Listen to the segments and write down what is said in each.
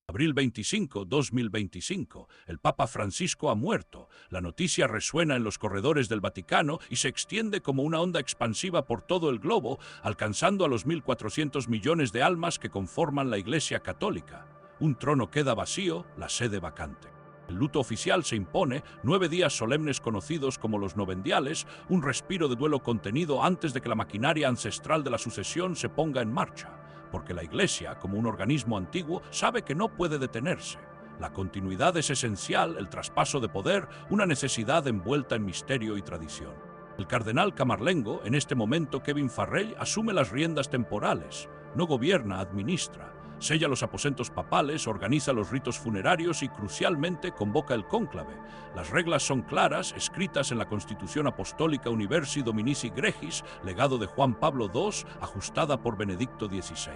Abril 25, 2025. El Papa Francisco ha muerto. La noticia resuena en los corredores del Vaticano y se extiende como una onda expansiva por todo el globo, alcanzando a los 1.400 millones de almas que conforman la Iglesia Católica. Un trono queda vacío, la sede vacante. El luto oficial se impone, 9 días solemnes conocidos como los novendiales, un respiro de duelo contenido antes de que la maquinaria ancestral de la sucesión se ponga en marcha. Porque la Iglesia, como un organismo antiguo, sabe que no puede detenerse. La continuidad es esencial, el traspaso de poder, una necesidad envuelta en misterio y tradición. El cardenal camarlengo, en este momento Kevin Farrell, asume las riendas temporales. No gobierna, administra. Sella los aposentos papales, organiza los ritos funerarios y, crucialmente, convoca el cónclave. Las reglas son claras, escritas en la Constitución Apostólica Universi Dominici Gregis, legado de Juan Pablo II, ajustada por Benedicto XVI.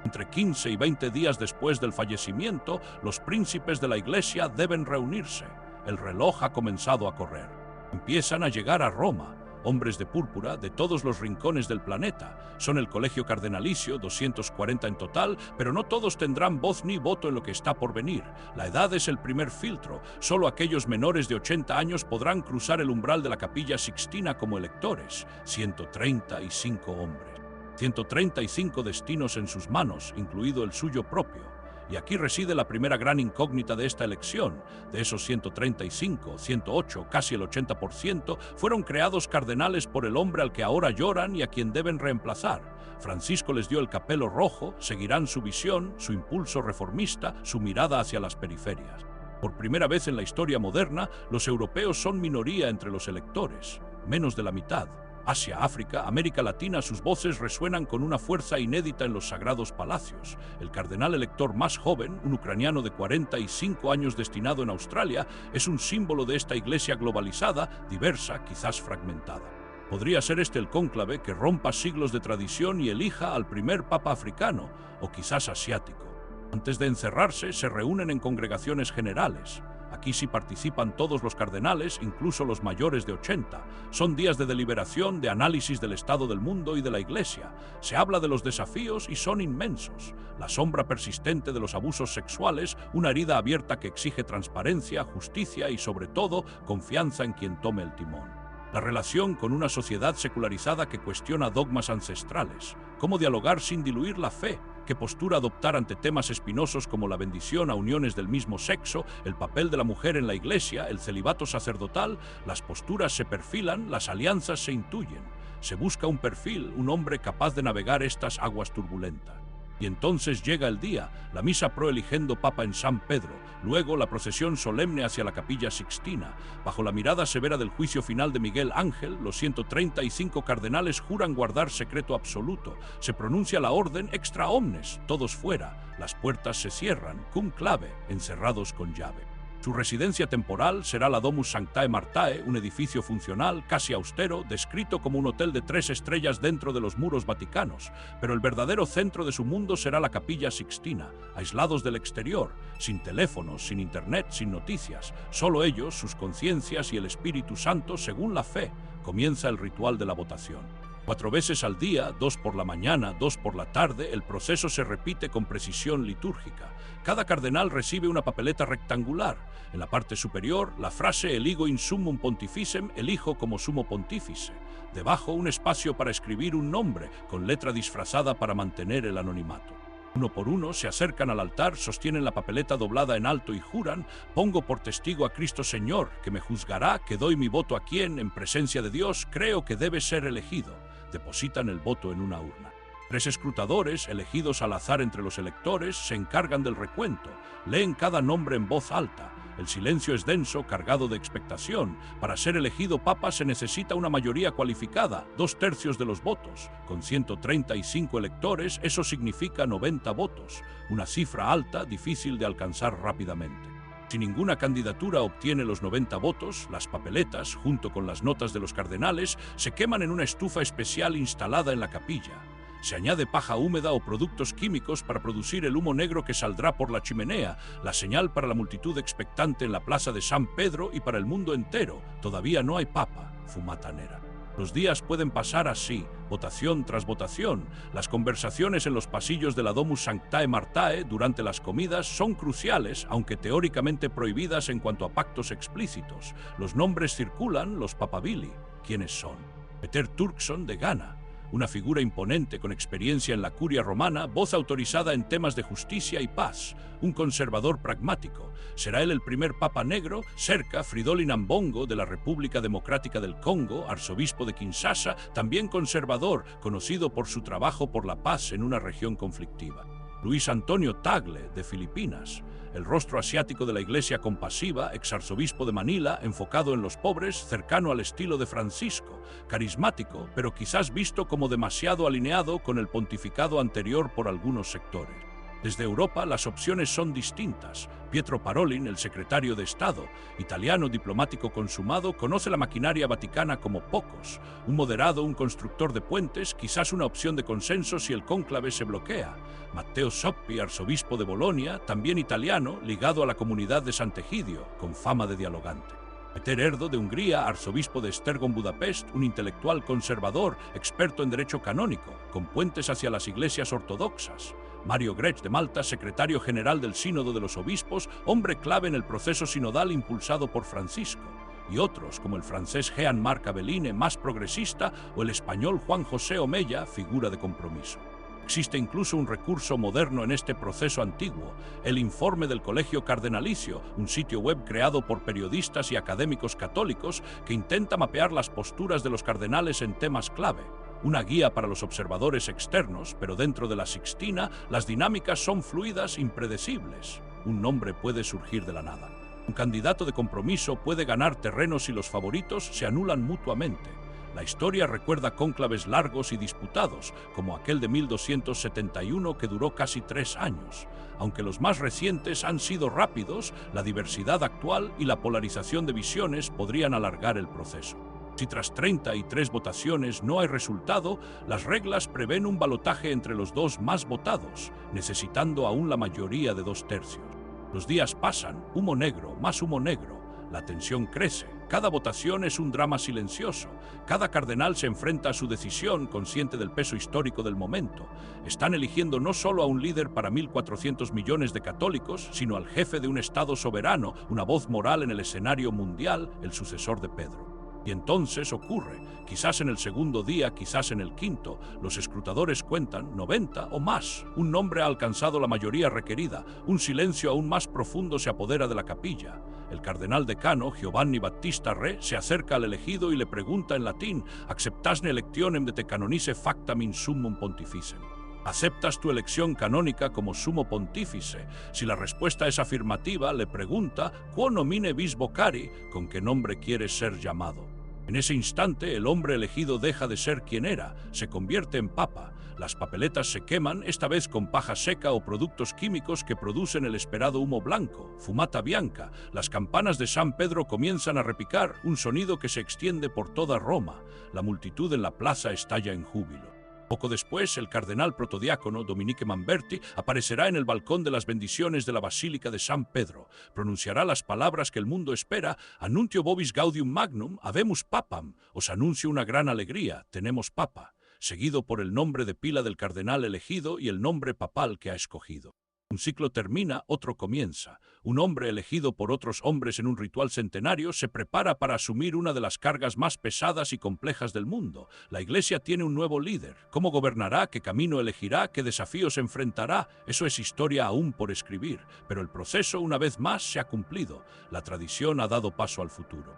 Entre 15 y 20 días después del fallecimiento, los príncipes de la Iglesia deben reunirse. El reloj ha comenzado a correr. Empiezan a llegar a Roma. Hombres de púrpura de todos los rincones del planeta. Son el colegio cardenalicio, 240 en total, pero no todos tendrán voz ni voto en lo que está por venir. La edad es el primer filtro. Solo aquellos menores de 80 años podrán cruzar el umbral de la Capilla Sixtina como electores. 135 hombres. 135 destinos en sus manos, incluido el suyo propio. Y aquí reside la primera gran incógnita de esta elección. De esos 135, 108, casi el 80%, fueron creados cardenales por el hombre al que ahora lloran y a quien deben reemplazar. Francisco les dio el capelo rojo, seguirán su visión, su impulso reformista, su mirada hacia las periferias. Por primera vez en la historia moderna, los europeos son minoría entre los electores, menos de la mitad. Asia, África, América Latina, sus voces resuenan con una fuerza inédita en los sagrados palacios. El cardenal elector más joven, un ucraniano de 45 años destinado en Australia, es un símbolo de esta iglesia globalizada, diversa, quizás fragmentada. Podría ser este el cónclave que rompa siglos de tradición y elija al primer papa africano, o quizás asiático. Antes de encerrarse, se reúnen en congregaciones generales. Aquí sí participan todos los cardenales, incluso los mayores de 80. Son días de deliberación, de análisis del estado del mundo y de la Iglesia. Se habla de los desafíos y son inmensos. La sombra persistente de los abusos sexuales, una herida abierta que exige transparencia, justicia y, sobre todo, confianza en quien tome el timón. La relación con una sociedad secularizada que cuestiona dogmas ancestrales. Cómo dialogar sin diluir la fe. Qué postura adoptar ante temas espinosos como la bendición a uniones del mismo sexo, el papel de la mujer en la Iglesia, el celibato sacerdotal. Las posturas se perfilan, las alianzas se intuyen. Se busca un perfil, un hombre capaz de navegar estas aguas turbulentas. Y entonces llega el día, la misa pro eligendo papa en San Pedro, luego la procesión solemne hacia la Capilla Sixtina. Bajo la mirada severa del juicio final de Miguel Ángel, los 135 cardenales juran guardar secreto absoluto. Se pronuncia la orden extra omnes, todos fuera. Las puertas se cierran, cum clave, encerrados con llave. Su residencia temporal será la Domus Sanctae Martae, un edificio funcional, casi austero, descrito como un hotel de 3 estrellas dentro de los muros vaticanos, pero el verdadero centro de su mundo será la Capilla Sixtina, aislados del exterior, sin teléfonos, sin internet, sin noticias, solo ellos, sus conciencias y el Espíritu Santo según la fe. Comienza el ritual de la votación. 4 veces al día, 2 por la mañana, 2 por la tarde, el proceso se repite con precisión litúrgica. Cada cardenal recibe una papeleta rectangular. En la parte superior, la frase eligo in summum pontificem, elijo como sumo pontífice. Debajo, un espacio para escribir un nombre, con letra disfrazada para mantener el anonimato. Uno por uno se acercan al altar, sostienen la papeleta doblada en alto y juran: pongo por testigo a Cristo Señor, que me juzgará, que doy mi voto a quien, en presencia de Dios, creo que debe ser elegido. Depositan el voto en una urna. 3 escrutadores, elegidos al azar entre los electores, se encargan del recuento. Leen cada nombre en voz alta. El silencio es denso, cargado de expectación. Para ser elegido papa se necesita una mayoría cualificada, 2/3 de los votos. Con 135 electores, eso significa 90 votos. Una cifra alta, difícil de alcanzar rápidamente. Si ninguna candidatura obtiene los 90 votos, las papeletas, junto con las notas de los cardenales, se queman en una estufa especial instalada en la capilla. Se añade paja húmeda o productos químicos para producir el humo negro que saldrá por la chimenea, la señal para la multitud expectante en la plaza de San Pedro y para el mundo entero. Todavía no hay papa, fumata nera. Los días pueden pasar así, votación tras votación. Las conversaciones en los pasillos de la Domus Sanctae Martae durante las comidas son cruciales, aunque teóricamente prohibidas en cuanto a pactos explícitos. Los nombres circulan, los papabili. ¿Quiénes son? Peter Turkson de Ghana, una figura imponente con experiencia en la curia romana, voz autorizada en temas de justicia y paz, un conservador pragmático. ¿Será él el primer papa negro? Cerca, Fridolin Ambongo, de la República Democrática del Congo, arzobispo de Kinshasa, también conservador, conocido por su trabajo por la paz en una región conflictiva. Luis Antonio Tagle, de Filipinas, el rostro asiático de la Iglesia compasiva, exarzobispo de Manila, enfocado en los pobres, cercano al estilo de Francisco, carismático, pero quizás visto como demasiado alineado con el pontificado anterior por algunos sectores. Desde Europa las opciones son distintas. Pietro Parolin, el secretario de Estado, italiano diplomático consumado, conoce la maquinaria vaticana como pocos. Un moderado, un constructor de puentes, quizás una opción de consenso si el cónclave se bloquea. Matteo Soppi, arzobispo de Bolonia, también italiano, ligado a la comunidad de Sant'Egidio, con fama de dialogante. Peter Erdo, de Hungría, arzobispo de Esztergom, Budapest, un intelectual conservador, experto en derecho canónico, con puentes hacia las iglesias ortodoxas. Mario Grech, de Malta, secretario general del Sínodo de los Obispos, hombre clave en el proceso sinodal impulsado por Francisco. Y otros, como el francés Jean-Marc Aveline, más progresista, o el español Juan José Omeya, figura de compromiso. Existe incluso un recurso moderno en este proceso antiguo, el Informe del Colegio Cardenalicio, un sitio web creado por periodistas y académicos católicos que intenta mapear las posturas de los cardenales en temas clave. Una guía para los observadores externos, pero dentro de la Sixtina las dinámicas son fluidas, impredecibles. Un nombre puede surgir de la nada. Un candidato de compromiso puede ganar terreno si los favoritos se anulan mutuamente. La historia recuerda cónclaves largos y disputados, como aquel de 1271 que duró casi 3 años. Aunque los más recientes han sido rápidos, la diversidad actual y la polarización de visiones podrían alargar el proceso. Si tras 33 votaciones no hay resultado, las reglas prevén un balotaje entre los dos más votados, necesitando aún la mayoría de 2/3. Los días pasan, humo negro, más humo negro. La tensión crece. Cada votación es un drama silencioso. Cada cardenal se enfrenta a su decisión, consciente del peso histórico del momento. Están eligiendo no solo a un líder para 1.400 millones de católicos, sino al jefe de un Estado soberano, una voz moral en el escenario mundial, el sucesor de Pedro. Y entonces ocurre, quizás en el segundo día, quizás en el quinto, los escrutadores cuentan 90 o más. Un nombre ha alcanzado la mayoría requerida, un silencio aún más profundo se apodera de la capilla. El cardenal decano, Giovanni Battista Re, se acerca al elegido y le pregunta en latín: «¿Acceptasne electionem de te canonice factam in summum pontificem?» ¿Aceptas tu elección canónica como sumo pontífice? Si la respuesta es afirmativa, le pregunta: «Quo nomine vis vocari?» ¿Con qué nombre quieres ser llamado? En ese instante, el hombre elegido deja de ser quien era, se convierte en papa. Las papeletas se queman, esta vez con paja seca o productos químicos que producen el esperado humo blanco, fumata bianca. Las campanas de San Pedro comienzan a repicar, un sonido que se extiende por toda Roma. La multitud en la plaza estalla en júbilo. Poco después, el cardenal protodiácono Dominique Manberti aparecerá en el balcón de las bendiciones de la Basílica de San Pedro. Pronunciará las palabras que el mundo espera: «Annuncio vobis gaudium magnum, habemus papam». Os anuncio una gran alegría, tenemos papa, seguido por el nombre de pila del cardenal elegido y el nombre papal que ha escogido. Un ciclo termina, otro comienza. Un hombre elegido por otros hombres en un ritual centenario se prepara para asumir una de las cargas más pesadas y complejas del mundo. La Iglesia tiene un nuevo líder. ¿Cómo gobernará? ¿Qué camino elegirá? ¿Qué desafíos enfrentará? Eso es historia aún por escribir. Pero el proceso, una vez más, se ha cumplido. La tradición ha dado paso al futuro.